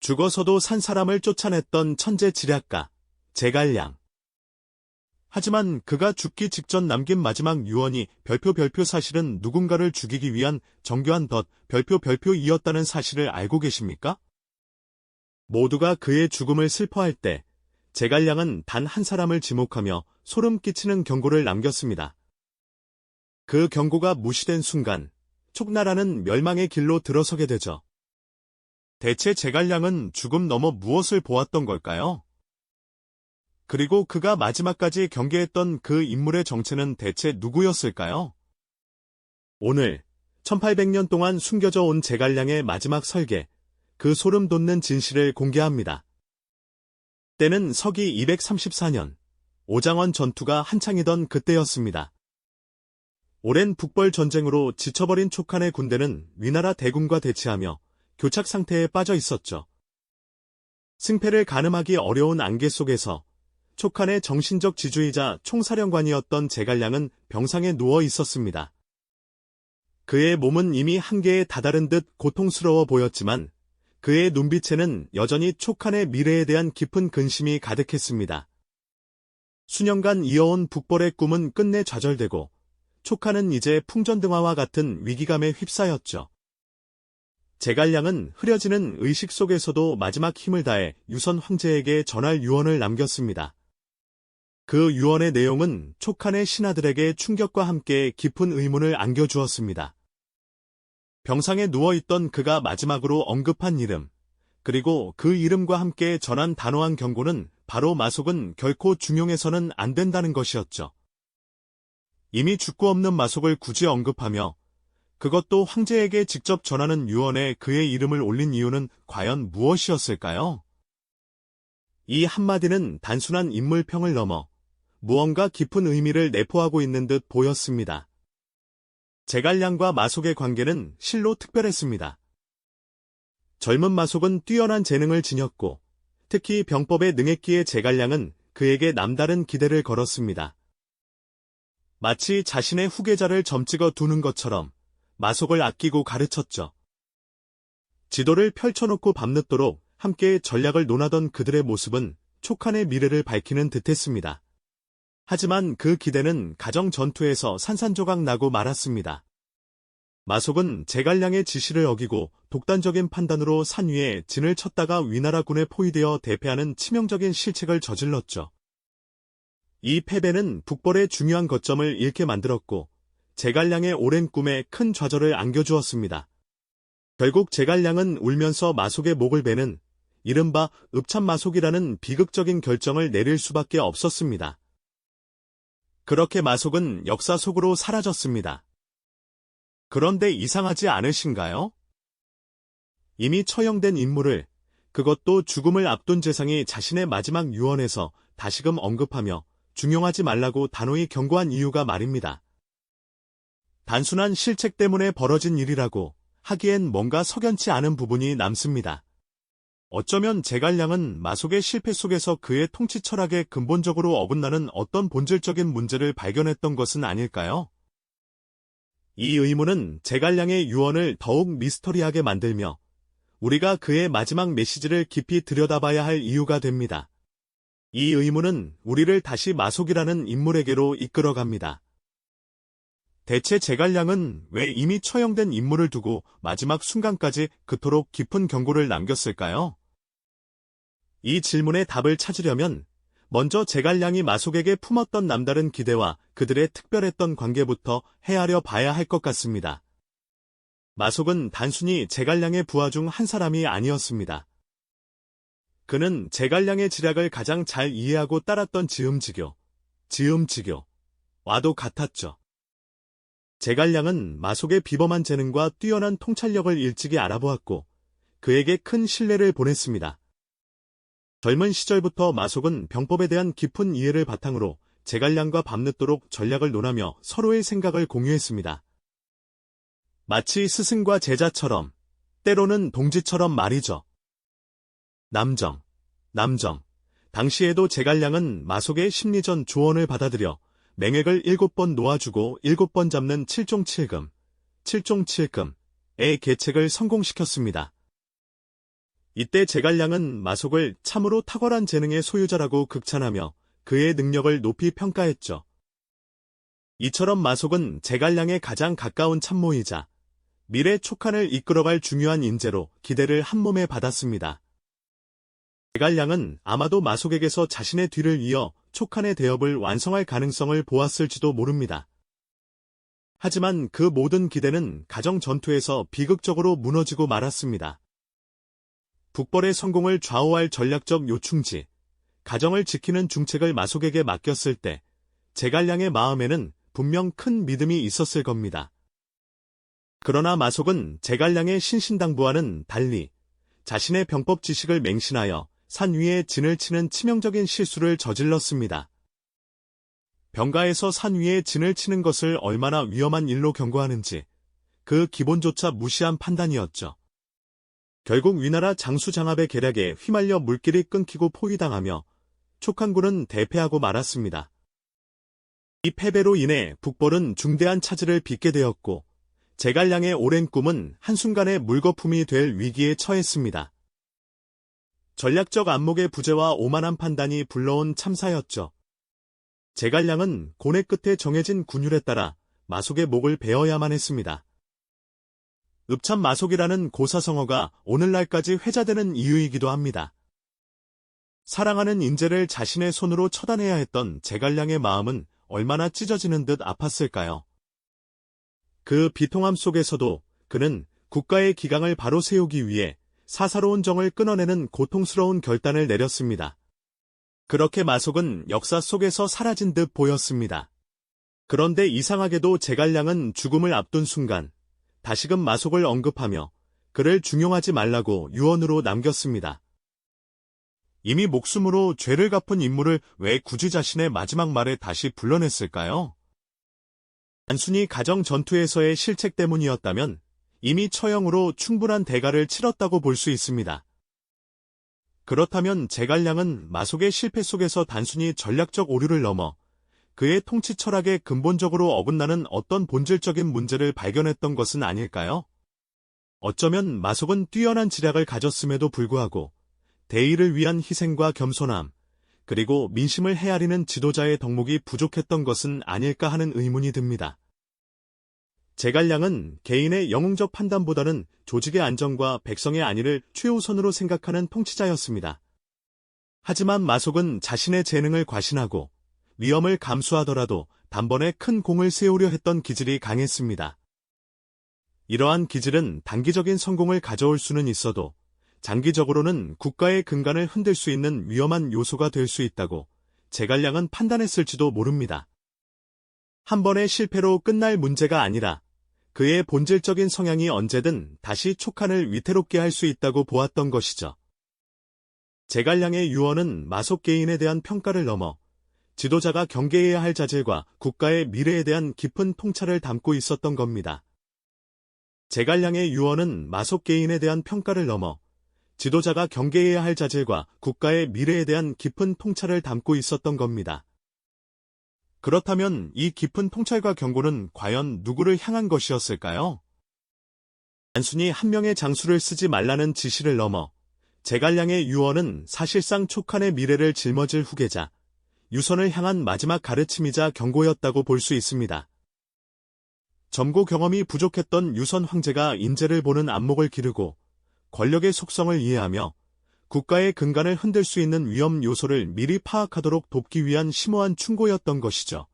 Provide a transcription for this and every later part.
죽어서도 산 사람을 쫓아냈던 천재 지략가, 제갈량. 하지만 그가 죽기 직전 남긴 마지막 유언이 별표 사실은 누군가를 죽이기 위한 정교한 별표이었다는 사실을 알고 계십니까? 모두가 그의 죽음을 슬퍼할 때 제갈량은 단 한 사람을 지목하며 소름 끼치는 경고를 남겼습니다. 그 경고가 무시된 순간 촉나라는 멸망의 길로 들어서게 되죠. 대체 제갈량은 죽음 너머 무엇을 보았던 걸까요? 그리고 그가 마지막까지 경계했던 그 인물의 정체는 대체 누구였을까요? 오늘 1800년 동안 숨겨져 온 제갈량의 마지막 설계, 그 소름 돋는 진실을 공개합니다. 때는 서기 234년, 오장원 전투가 한창이던 그때였습니다. 오랜 북벌 전쟁으로 지쳐버린 촉한의 군대는 위나라 대군과 대치하며 교착 상태에 빠져 있었죠. 승패를 가늠하기 어려운 안개 속에서 촉한의 정신적 지주이자 총사령관이었던 제갈량은 병상에 누워 있었습니다. 그의 몸은 이미 한계에 다다른 듯 고통스러워 보였지만 그의 눈빛에는 여전히 촉한의 미래에 대한 깊은 근심이 가득했습니다. 수년간 이어온 북벌의 꿈은 끝내 좌절되고 촉한은 이제 풍전등화와 같은 위기감에 휩싸였죠. 제갈량은 흐려지는 의식 속에서도 마지막 힘을 다해 유선 황제에게 전할 유언을 남겼습니다. 그 유언의 내용은 촉한의 신하들에게 충격과 함께 깊은 의문을 안겨주었습니다. 병상에 누워있던 그가 마지막으로 언급한 이름, 그리고 그 이름과 함께 전한 단호한 경고는 바로 마속은 결코 중용해서는 안 된다는 것이었죠. 이미 죽고 없는 마속을 굳이 언급하며 그것도 황제에게 직접 전하는 유언에 그의 이름을 올린 이유는 과연 무엇이었을까요? 이 한마디는 단순한 인물평을 넘어 무언가 깊은 의미를 내포하고 있는 듯 보였습니다. 제갈량과 마속의 관계는 실로 특별했습니다. 젊은 마속은 뛰어난 재능을 지녔고 특히 병법에 능했기에 제갈량은 그에게 남다른 기대를 걸었습니다. 마치 자신의 후계자를 점찍어 두는 것처럼 마속을 아끼고 가르쳤죠. 지도를 펼쳐놓고 밤늦도록 함께 전략을 논하던 그들의 모습은 촉한의 미래를 밝히는 듯했습니다. 하지만 그 기대는 가정 전투에서 산산조각 나고 말았습니다. 마속은 제갈량의 지시를 어기고 독단적인 판단으로 산 위에 진을 쳤다가 위나라군에 포위되어 대패하는 치명적인 실책을 저질렀죠. 이 패배는 북벌의 중요한 거점을 잃게 만들었고 제갈량의 오랜 꿈에 큰 좌절을 안겨주었습니다. 결국 제갈량은 울면서 마속의 목을 베는 이른바 읍참마속이라는 비극적인 결정을 내릴 수밖에 없었습니다. 그렇게 마속은 역사 속으로 사라졌습니다. 그런데 이상하지 않으신가요? 이미 처형된 인물을, 그것도 죽음을 앞둔 재상이 자신의 마지막 유언에서 다시금 언급하며 중용하지 말라고 단호히 경고한 이유가 말입니다. 단순한 실책 때문에 벌어진 일이라고 하기엔 뭔가 석연치 않은 부분이 남습니다. 어쩌면 제갈량은 마속의 실패 속에서 그의 통치 철학에 근본적으로 어긋나는 어떤 본질적인 문제를 발견했던 것은 아닐까요? 이 의문은 제갈량의 유언을 더욱 미스터리하게 만들며 우리가 그의 마지막 메시지를 깊이 들여다봐야 할 이유가 됩니다. 이 의문은 우리를 다시 마속이라는 인물에게로 이끌어갑니다. 대체 제갈량은 왜 이미 처형된 인물을 두고 마지막 순간까지 그토록 깊은 경고를 남겼을까요? 이 질문의 답을 찾으려면 먼저 제갈량이 마속에게 품었던 남다른 기대와 그들의 특별했던 관계부터 헤아려 봐야 할 것 같습니다. 마속은 단순히 제갈량의 부하 중 한 사람이 아니었습니다. 그는 제갈량의 지략을 가장 잘 이해하고 따랐던 지음지교와도 같았죠. 제갈량은 마속의 비범한 재능과 뛰어난 통찰력을 일찍이 알아보았고 그에게 큰 신뢰를 보냈습니다. 젊은 시절부터 마속은 병법에 대한 깊은 이해를 바탕으로 제갈량과 밤늦도록 전략을 논하며 서로의 생각을 공유했습니다. 마치 스승과 제자처럼, 때로는 동지처럼 말이죠. 남정. 당시에도 제갈량은 마속의 심리전 조언을 받아들여 맹액을 7번 놓아주고 7번 잡는 7종7금의 계책을 성공시켰습니다. 이때 제갈량은 마속을 참으로 탁월한 재능의 소유자라고 극찬하며 그의 능력을 높이 평가했죠. 이처럼 마속은 제갈량의 가장 가까운 참모이자 미래 촉한을 이끌어갈 중요한 인재로 기대를 한몸에 받았습니다. 제갈량은 아마도 마속에게서 자신의 뒤를 이어 촉한의 대업을 완성할 가능성을 보았을지도 모릅니다. 하지만 그 모든 기대는 가정 전투에서 비극적으로 무너지고 말았습니다. 북벌의 성공을 좌우할 전략적 요충지, 가정을 지키는 중책을 마속에게 맡겼을 때 제갈량의 마음에는 분명 큰 믿음이 있었을 겁니다. 그러나 마속은 제갈량의 신신당부와는 달리 자신의 병법 지식을 맹신하여 산 위에 진을 치는 치명적인 실수를 저질렀습니다. 병가에서 산 위에 진을 치는 것을 얼마나 위험한 일로 경고하는지 그 기본조차 무시한 판단이었죠. 결국 위나라 장수장합의 계략에 휘말려 물길이 끊기고 포위당하며 촉한군은 대패하고 말았습니다. 이 패배로 인해 북벌은 중대한 차질을 빚게 되었고 제갈량의 오랜 꿈은 한순간에 물거품이 될 위기에 처했습니다. 전략적 안목의 부재와 오만한 판단이 불러온 참사였죠. 제갈량은 고뇌 끝에 정해진 군율에 따라 마속의 목을 베어야만 했습니다. 읍참 마속이라는 고사성어가 오늘날까지 회자되는 이유이기도 합니다. 사랑하는 인재를 자신의 손으로 처단해야 했던 제갈량의 마음은 얼마나 찢어지는 듯 아팠을까요? 그 비통함 속에서도 그는 국가의 기강을 바로 세우기 위해 사사로운 정을 끊어내는 고통스러운 결단을 내렸습니다. 그렇게 마속은 역사 속에서 사라진 듯 보였습니다. 그런데 이상하게도 제갈량은 죽음을 앞둔 순간 다시금 마속을 언급하며 그를 중용하지 말라고 유언으로 남겼습니다. 이미 목숨으로 죄를 갚은 인물을 왜 굳이 자신의 마지막 말에 다시 불러냈을까요? 단순히 가정 전투에서의 실책 때문이었다면 이미 처형으로 충분한 대가를 치렀다고 볼 수 있습니다. 그렇다면 제갈량은 마속의 실패 속에서 단순히 전략적 오류를 넘어 그의 통치 철학에 근본적으로 어긋나는 어떤 본질적인 문제를 발견했던 것은 아닐까요? 어쩌면 마속은 뛰어난 지략을 가졌음에도 불구하고 대의를 위한 희생과 겸손함, 그리고 민심을 헤아리는 지도자의 덕목이 부족했던 것은 아닐까 하는 의문이 듭니다. 제갈량은 개인의 영웅적 판단보다는 조직의 안정과 백성의 안위를 최우선으로 생각하는 통치자였습니다. 하지만 마속은 자신의 재능을 과신하고 위험을 감수하더라도 단번에 큰 공을 세우려 했던 기질이 강했습니다. 이러한 기질은 단기적인 성공을 가져올 수는 있어도 장기적으로는 국가의 근간을 흔들 수 있는 위험한 요소가 될 수 있다고 제갈량은 판단했을지도 모릅니다. 한 번의 실패로 끝날 문제가 아니라 그의 본질적인 성향이 언제든 다시 촉한을 위태롭게 할 수 있다고 보았던 것이죠. 제갈량의 유언은 마속 개인에 대한 평가를 넘어 지도자가 경계해야 할 자질과 국가의 미래에 대한 깊은 통찰을 담고 있었던 겁니다. 제갈량의 유언은 마속 개인에 대한 평가를 넘어 지도자가 경계해야 할 자질과 국가의 미래에 대한 깊은 통찰을 담고 있었던 겁니다. 그렇다면 이 깊은 통찰과 경고는 과연 누구를 향한 것이었을까요? 단순히 한 명의 장수를 쓰지 말라는 지시를 넘어 제갈량의 유언은 사실상 촉한의 미래를 짊어질 후계자, 유선을 향한 마지막 가르침이자 경고였다고 볼 수 있습니다. 점고 경험이 부족했던 유선 황제가 인재를 보는 안목을 기르고 권력의 속성을 이해하며 국가의 근간을 흔들 수 있는 위험 요소를 미리 파악하도록 돕기 위한 심오한 충고였던 것이죠.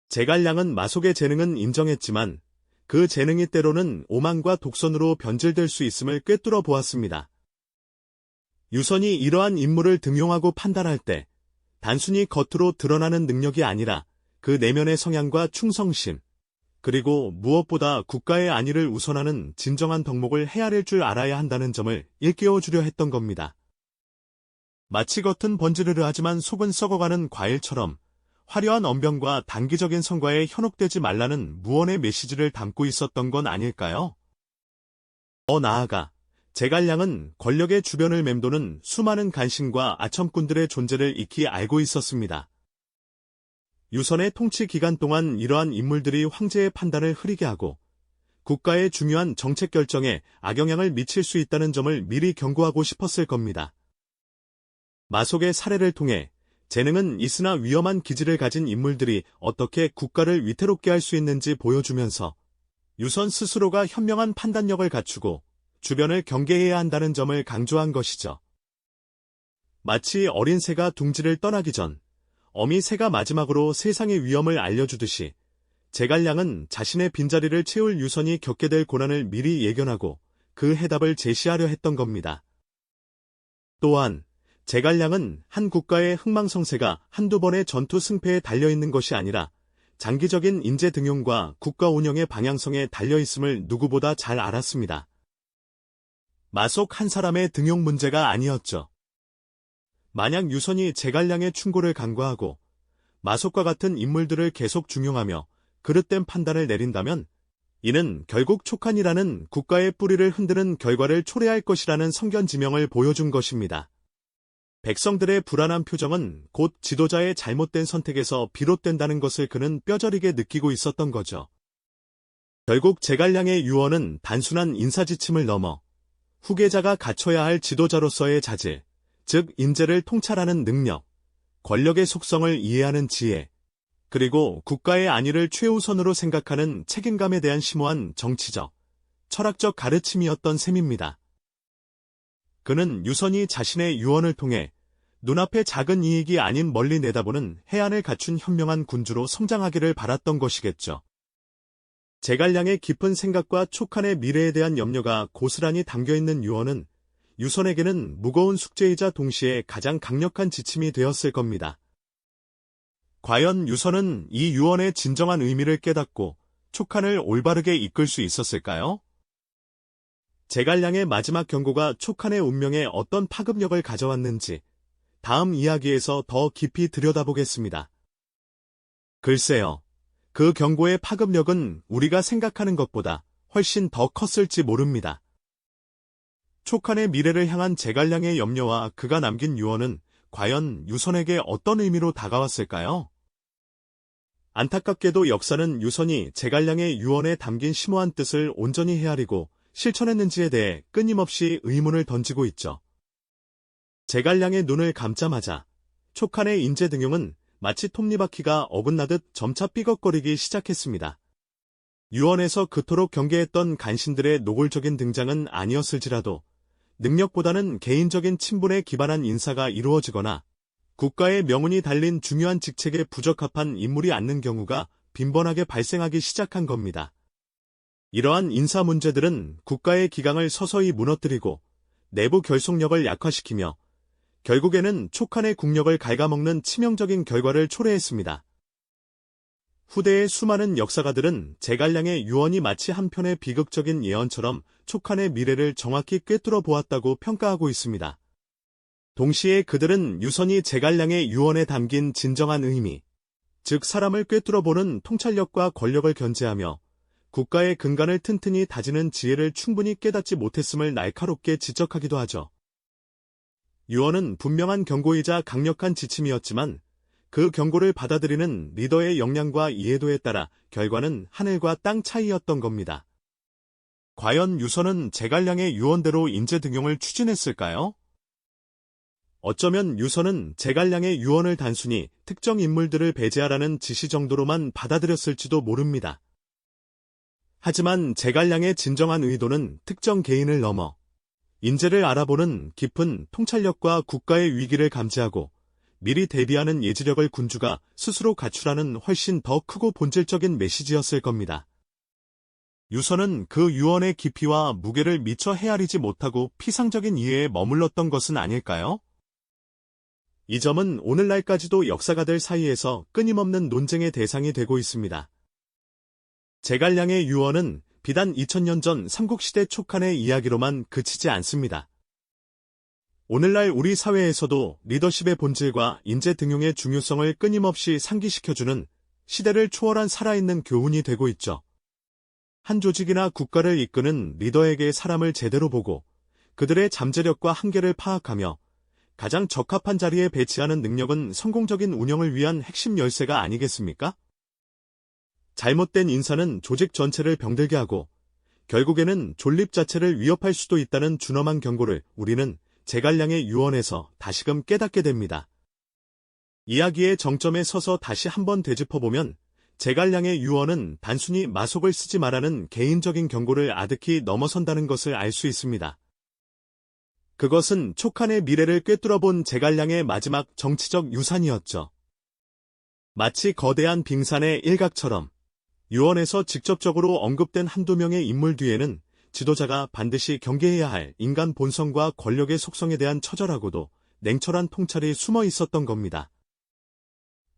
제갈량은 마속의 재능은 인정했지만 그 재능이 때로는 오만과 독선으로 변질될 수 있음을 꿰뚫어 보았습니다. 유선이 이러한 인물을 등용하고 판단할 때 단순히 겉으로 드러나는 능력이 아니라 그 내면의 성향과 충성심, 그리고 무엇보다 국가의 안위를 우선하는 진정한 덕목을 헤아릴 줄 알아야 한다는 점을 일깨워주려 했던 겁니다. 마치 겉은 번지르르하지만 속은 썩어가는 과일처럼 화려한 언변과 단기적인 성과에 현혹되지 말라는 무언의 메시지를 담고 있었던 건 아닐까요? 더 나아가 제갈량은 권력의 주변을 맴도는 수많은 간신과 아첨꾼들의 존재를 익히 알고 있었습니다. 유선의 통치 기간 동안 이러한 인물들이 황제의 판단을 흐리게 하고 국가의 중요한 정책 결정에 악영향을 미칠 수 있다는 점을 미리 경고하고 싶었을 겁니다. 마속의 사례를 통해 재능은 있으나 위험한 기질을 가진 인물들이 어떻게 국가를 위태롭게 할 수 있는지 보여주면서 유선 스스로가 현명한 판단력을 갖추고 주변을 경계해야 한다는 점을 강조한 것이죠. 마치 어린 새가 둥지를 떠나기 전 어미 새가 마지막으로 세상의 위험을 알려주듯이 제갈량은 자신의 빈자리를 채울 유선이 겪게 될 고난을 미리 예견하고 그 해답을 제시하려 했던 겁니다. 또한 제갈량은 한 국가의 흥망성쇠가 한두 번의 전투 승패에 달려있는 것이 아니라 장기적인 인재 등용과 국가 운영의 방향성에 달려있음을 누구보다 잘 알았습니다. 마속 한 사람의 등용 문제가 아니었죠. 만약 유선이 제갈량의 충고를 간과하고 마속과 같은 인물들을 계속 중용하며 그릇된 판단을 내린다면 이는 결국 촉한이라는 국가의 뿌리를 흔드는 결과를 초래할 것이라는 성견지명을 보여준 것입니다. 백성들의 불안한 표정은 곧 지도자의 잘못된 선택에서 비롯된다는 것을 그는 뼈저리게 느끼고 있었던 거죠. 결국 제갈량의 유언은 단순한 인사지침을 넘어 후계자가 갖춰야 할 지도자로서의 자질, 즉 인재를 통찰하는 능력, 권력의 속성을 이해하는 지혜, 그리고 국가의 안위를 최우선으로 생각하는 책임감에 대한 심오한 정치적, 철학적 가르침이었던 셈입니다. 그는 유선이 자신의 유언을 통해 눈앞의 작은 이익이 아닌 멀리 내다보는 해안을 갖춘 현명한 군주로 성장하기를 바랐던 것이겠죠. 제갈량의 깊은 생각과 촉한의 미래에 대한 염려가 고스란히 담겨있는 유언은 유선에게는 무거운 숙제이자 동시에 가장 강력한 지침이 되었을 겁니다. 과연 유선은 이 유언의 진정한 의미를 깨닫고 촉한을 올바르게 이끌 수 있었을까요? 제갈량의 마지막 경고가 촉한의 운명에 어떤 파급력을 가져왔는지 다음 이야기에서 더 깊이 들여다보겠습니다. 글쎄요, 그 경고의 파급력은 우리가 생각하는 것보다 훨씬 더 컸을지 모릅니다. 촉한의 미래를 향한 제갈량의 염려와 그가 남긴 유언은 과연 유선에게 어떤 의미로 다가왔을까요? 안타깝게도 역사는 유선이 제갈량의 유언에 담긴 심오한 뜻을 온전히 헤아리고 실천했는지에 대해 끊임없이 의문을 던지고 있죠. 제갈량의 눈을 감자마자 촉한의 인재 등용은 마치 톱니바퀴가 어긋나듯 점차 삐걱거리기 시작했습니다. 유언에서 그토록 경계했던 간신들의 노골적인 등장은 아니었을지라도 능력보다는 개인적인 친분에 기반한 인사가 이루어지거나 국가의 명운이 달린 중요한 직책에 부적합한 인물이 앉는 경우가 빈번하게 발생하기 시작한 겁니다. 이러한 인사 문제들은 국가의 기강을 서서히 무너뜨리고 내부 결속력을 약화시키며 결국에는 촉한의 국력을 갉아먹는 치명적인 결과를 초래했습니다. 후대의 수많은 역사가들은 제갈량의 유언이 마치 한편의 비극적인 예언처럼 촉한의 미래를 정확히 꿰뚫어 보았다고 평가하고 있습니다. 동시에 그들은 유선이 제갈량의 유언에 담긴 진정한 의미, 즉 사람을 꿰뚫어 보는 통찰력과 권력을 견제하며 국가의 근간을 튼튼히 다지는 지혜를 충분히 깨닫지 못했음을 날카롭게 지적하기도 하죠. 유언은 분명한 경고이자 강력한 지침이었지만 그 경고를 받아들이는 리더의 역량과 이해도에 따라 결과는 하늘과 땅 차이였던 겁니다. 과연 유선은 제갈량의 유언대로 인재 등용을 추진했을까요? 어쩌면 유선은 제갈량의 유언을 단순히 특정 인물들을 배제하라는 지시 정도로만 받아들였을지도 모릅니다. 하지만 제갈량의 진정한 의도는 특정 개인을 넘어 인재를 알아보는 깊은 통찰력과 국가의 위기를 감지하고 미리 대비하는 예지력을 군주가 스스로 갖추라는 훨씬 더 크고 본질적인 메시지였을 겁니다. 유선은 그 유언의 깊이와 무게를 미처 헤아리지 못하고 피상적인 이해에 머물렀던 것은 아닐까요? 이 점은 오늘날까지도 역사가들 사이에서 끊임없는 논쟁의 대상이 되고 있습니다. 제갈량의 유언은 비단 2000년 전 삼국시대 촉한의 이야기로만 그치지 않습니다. 오늘날 우리 사회에서도 리더십의 본질과 인재 등용의 중요성을 끊임없이 상기시켜주는 시대를 초월한 살아있는 교훈이 되고 있죠. 한 조직이나 국가를 이끄는 리더에게 사람을 제대로 보고 그들의 잠재력과 한계를 파악하며 가장 적합한 자리에 배치하는 능력은 성공적인 운영을 위한 핵심 열쇠가 아니겠습니까? 잘못된 인사는 조직 전체를 병들게 하고 결국에는 존립 자체를 위협할 수도 있다는 준엄한 경고를 우리는 제갈량의 유언에서 다시금 깨닫게 됩니다. 이야기의 정점에 서서 다시 한번 되짚어보면 제갈량의 유언은 단순히 마속을 쓰지 말라는 개인적인 경고를 아득히 넘어선다는 것을 알 수 있습니다. 그것은 촉한의 미래를 꿰뚫어본 제갈량의 마지막 정치적 유산이었죠. 마치 거대한 빙산의 일각처럼 유언에서 직접적으로 언급된 한두 명의 인물 뒤에는 지도자가 반드시 경계해야 할 인간 본성과 권력의 속성에 대한 처절하고도 냉철한 통찰이 숨어 있었던 겁니다.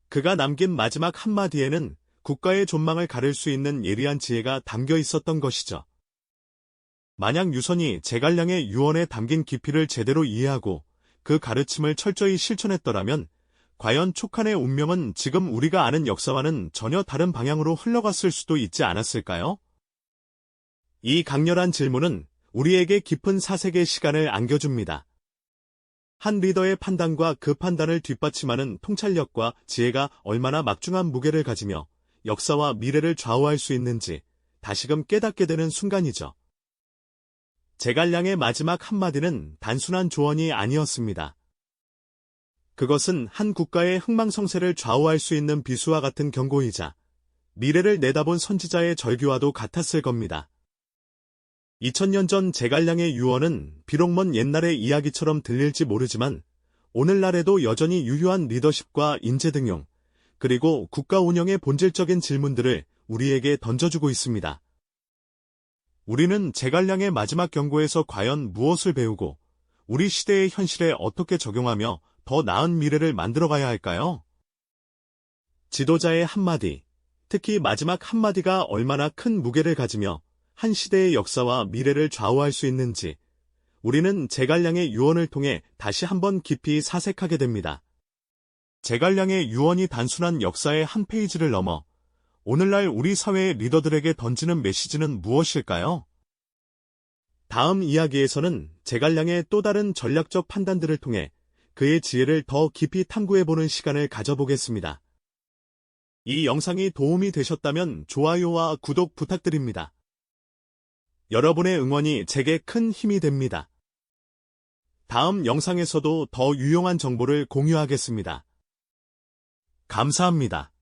그가 남긴 마지막 한마디에는 국가의 존망을 가를 수 있는 예리한 지혜가 담겨 있었던 것이죠. 만약 유선이 제갈량의 유언에 담긴 깊이를 제대로 이해하고 그 가르침을 철저히 실천했더라면 과연 촉한의 운명은 지금 우리가 아는 역사와는 전혀 다른 방향으로 흘러갔을 수도 있지 않았을까요? 이 강렬한 질문은 우리에게 깊은 사색의 시간을 안겨줍니다. 한 리더의 판단과 그 판단을 뒷받침하는 통찰력과 지혜가 얼마나 막중한 무게를 가지며 역사와 미래를 좌우할 수 있는지 다시금 깨닫게 되는 순간이죠. 제갈량의 마지막 한마디는 단순한 조언이 아니었습니다. 그것은 한 국가의 흥망성쇠를 좌우할 수 있는 비수와 같은 경고이자 미래를 내다본 선지자의 절규와도 같았을 겁니다. 2000년 전 제갈량의 유언은 비록 먼 옛날의 이야기처럼 들릴지 모르지만 오늘날에도 여전히 유효한 리더십과 인재 등용, 그리고 국가 운영의 본질적인 질문들을 우리에게 던져주고 있습니다. 우리는 제갈량의 마지막 경고에서 과연 무엇을 배우고 우리 시대의 현실에 어떻게 적용하며 더 나은 미래를 만들어가야 할까요? 지도자의 한마디, 특히 마지막 한마디가 얼마나 큰 무게를 가지며 한 시대의 역사와 미래를 좌우할 수 있는지 우리는 제갈량의 유언을 통해 다시 한번 깊이 사색하게 됩니다. 제갈량의 유언이 단순한 역사의 한 페이지를 넘어 오늘날 우리 사회의 리더들에게 던지는 메시지는 무엇일까요? 다음 이야기에서는 제갈량의 또 다른 전략적 판단들을 통해 그의 지혜를 더 깊이 탐구해보는 시간을 가져보겠습니다. 이 영상이 도움이 되셨다면 좋아요와 구독 부탁드립니다. 여러분의 응원이 제게 큰 힘이 됩니다. 다음 영상에서도 더 유용한 정보를 공유하겠습니다. 감사합니다.